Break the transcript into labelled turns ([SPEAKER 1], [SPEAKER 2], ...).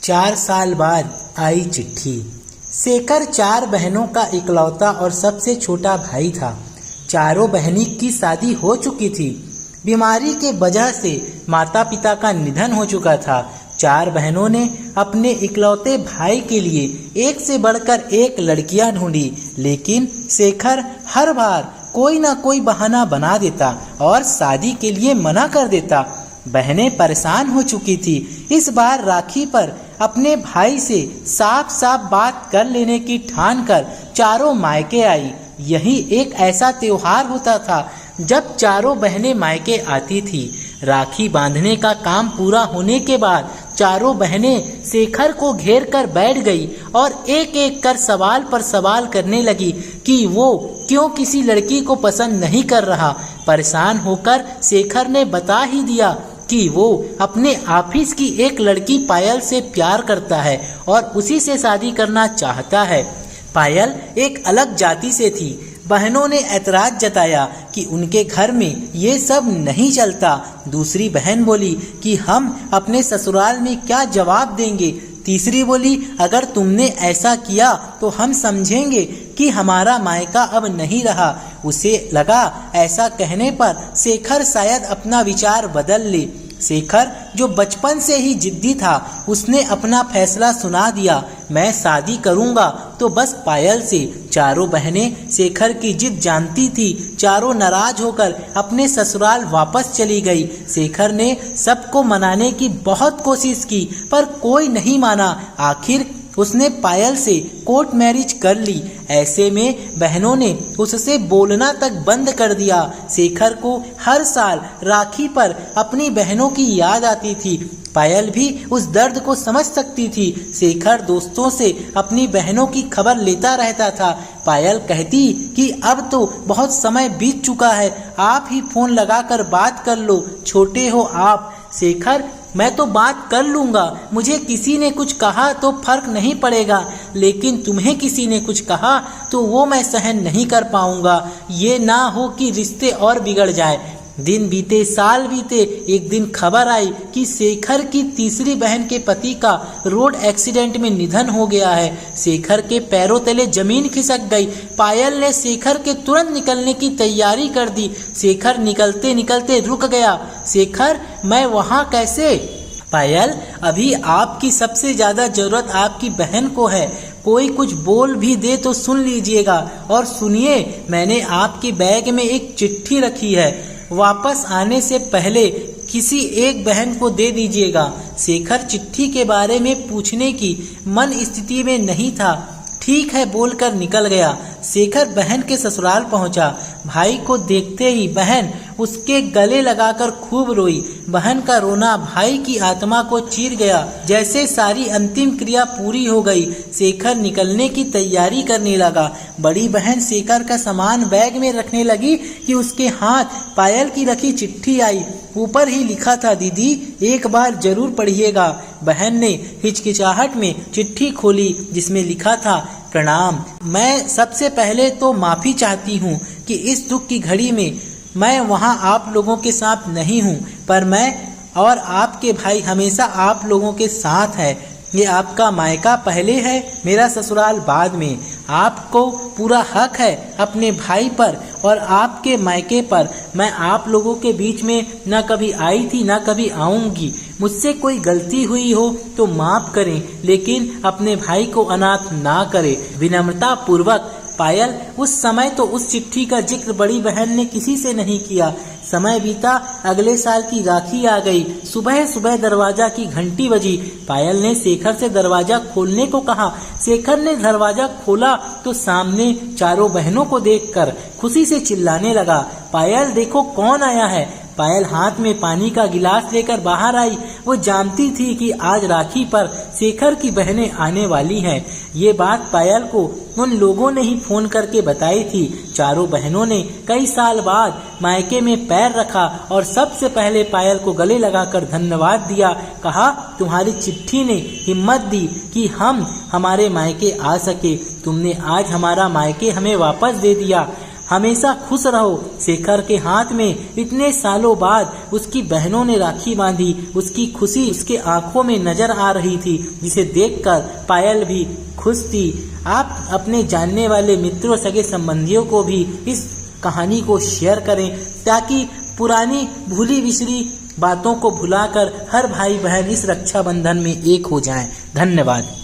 [SPEAKER 1] 4 साल बाद आई चिट्ठी। शेखर 4 बहनों का इकलौता और सबसे छोटा भाई था। चारों बहनी की शादी हो चुकी थी। बीमारी के वजह से माता पिता का निधन हो चुका था। 4 बहनों ने अपने इकलौते भाई के लिए एक से बढ़कर एक लड़कियां ढूंढी, लेकिन शेखर हर बार कोई ना कोई बहाना बना देता और शादी के लिए मना कर देता। बहनें परेशान हो चुकी थी। इस बार राखी पर अपने भाई से साफ साफ बात कर लेने की ठान कर चारों मायके आई। यही एक ऐसा त्योहार होता था जब चारों बहनें मायके आती थी। राखी बांधने का काम पूरा होने के बाद चारों बहनें शेखर को घेर कर बैठ गई और एक एक कर सवाल पर सवाल करने लगी कि वो क्यों किसी लड़की को पसंद नहीं कर रहा। परेशान होकर शेखर ने बता ही दिया कि वो अपने ऑफिस की एक लड़की पायल से प्यार करता है और उसी से शादी करना चाहता है। पायल एक अलग जाति से थी। बहनों ने ऐतराज जताया कि उनके घर में ये सब नहीं चलता। दूसरी बहन बोली कि हम अपने ससुराल में क्या जवाब देंगे। तीसरी बोली, अगर तुमने ऐसा किया तो हम समझेंगे कि हमारा मायका अब नहीं रहा। उसे लगा ऐसा कहने पर शेखर शायद अपना विचार बदल ले। शेखर जो बचपन से ही जिद्दी था, उसने अपना फैसला सुना दिया, मैं शादी करूंगा तो बस पायल से। चारों बहनें शेखर की जिद जानती थी। चारों नाराज होकर अपने ससुराल वापस चली गई। शेखर ने सबको मनाने की बहुत कोशिश की पर कोई नहीं माना। आखिर उसने पायल से कोर्ट मैरिज कर ली। ऐसे में बहनों ने उससे बोलना तक बंद कर दिया। शेखर को हर साल राखी पर अपनी बहनों की याद आती थी। पायल भी उस दर्द को समझ सकती थी। शेखर दोस्तों से अपनी बहनों की खबर लेता रहता था। पायल कहती कि अब तो बहुत समय बीत चुका है, आप ही फोन लगाकर बात कर लो, छोटे हो आप। शेखर, मैं तो बात कर लूँगा, मुझे किसी ने कुछ कहा तो फर्क नहीं पड़ेगा, लेकिन तुम्हें किसी ने कुछ कहा तो वो मैं सहन नहीं कर पाऊँगा। ये ना हो कि रिश्ते और बिगड़ जाए। दिन बीते, साल बीते, एक दिन खबर आई कि शेखर की तीसरी बहन के पति का रोड एक्सीडेंट में निधन हो गया है। शेखर के पैरों तले जमीन खिसक गई। पायल ने शेखर के तुरंत निकलने की तैयारी कर दी। शेखर निकलते निकलते रुक गया। शेखर, मैं वहाँ कैसे? पायल, अभी आपकी सबसे ज्यादा जरूरत आपकी बहन को है। कोई कुछ बोल भी दे तो सुन लीजिएगा। और सुनिए, मैंने आपके बैग में एक चिट्ठी रखी है, वापस आने से पहले किसी एक बहन को दे दीजिएगा। शेखर चिट्ठी के बारे में पूछने की मन स्थिति में नहीं था। ठीक है बोलकर निकल गया। शेखर बहन के ससुराल पहुंचा। भाई को देखते ही बहन उसके गले लगाकर खूब रोई। बहन का रोना भाई की आत्मा को चीर गया। जैसे सारी अंतिम क्रिया पूरी हो गई, शेखर निकलने की तैयारी करने लगा। बड़ी बहन शेखर का सामान बैग में रखने लगी कि उसके हाथ पायल की रखी चिट्ठी आई। ऊपर ही लिखा था, दीदी एक बार जरूर पढ़िएगा। बहन ने हिचकिचाहट में चिट्ठी खोली जिसमें लिखा था, प्रणाम, मैं सबसे पहले तो माफ़ी चाहती हूँ कि इस दुख की घड़ी में मैं वहाँ आप लोगों के साथ नहीं हूँ, पर मैं और आपके भाई हमेशा आप लोगों के साथ है। ये आपका मायका पहले है, मेरा ससुराल बाद में। आपको पूरा हक है अपने भाई पर और आपके मायके पर। मैं आप लोगों के बीच में न कभी आई थी न कभी आऊंगी। मुझसे कोई गलती हुई हो तो माफ करें, लेकिन अपने भाई को अनाथ ना करें। विनम्रता पूर्वक। पायल, उस समय तो उस चिट्ठी का जिक्र बड़ी बहन ने किसी से नहीं किया। समय बीता, अगले साल की राखी आ गई। सुबह सुबह दरवाजा की घंटी बजी। पायल ने शेखर से दरवाजा खोलने को कहा। शेखर ने दरवाजा खोला तो सामने चारों बहनों को देखकर खुशी से चिल्लाने लगा, पायल देखो कौन आया है। पायल हाथ में पानी का गिलास लेकर बाहर आई। वो जानती थी कि आज राखी पर शेखर की बहनें आने वाली हैं। ये बात पायल को उन लोगों ने ही फोन करके बताई थी। चारों बहनों ने कई साल बाद मायके में पैर रखा और सबसे पहले पायल को गले लगाकर धन्यवाद दिया। कहा, तुम्हारी चिट्ठी ने हिम्मत दी कि हम हमारे मायके आ सके। तुमने आज हमारा मायके हमें वापस दे दिया। हमेशा खुश रहो। शेखर के हाथ में इतने सालों बाद उसकी बहनों ने राखी बांधी। उसकी खुशी उसके आंखों में नजर आ रही थी, जिसे देखकर पायल भी खुश थी। आप अपने जानने वाले मित्रों, सगे संबंधियों को भी इस कहानी को शेयर करें, ताकि पुरानी भूली बिसरी बातों को भुलाकर हर भाई बहन इस रक्षाबंधन में एक हो जाएं। धन्यवाद।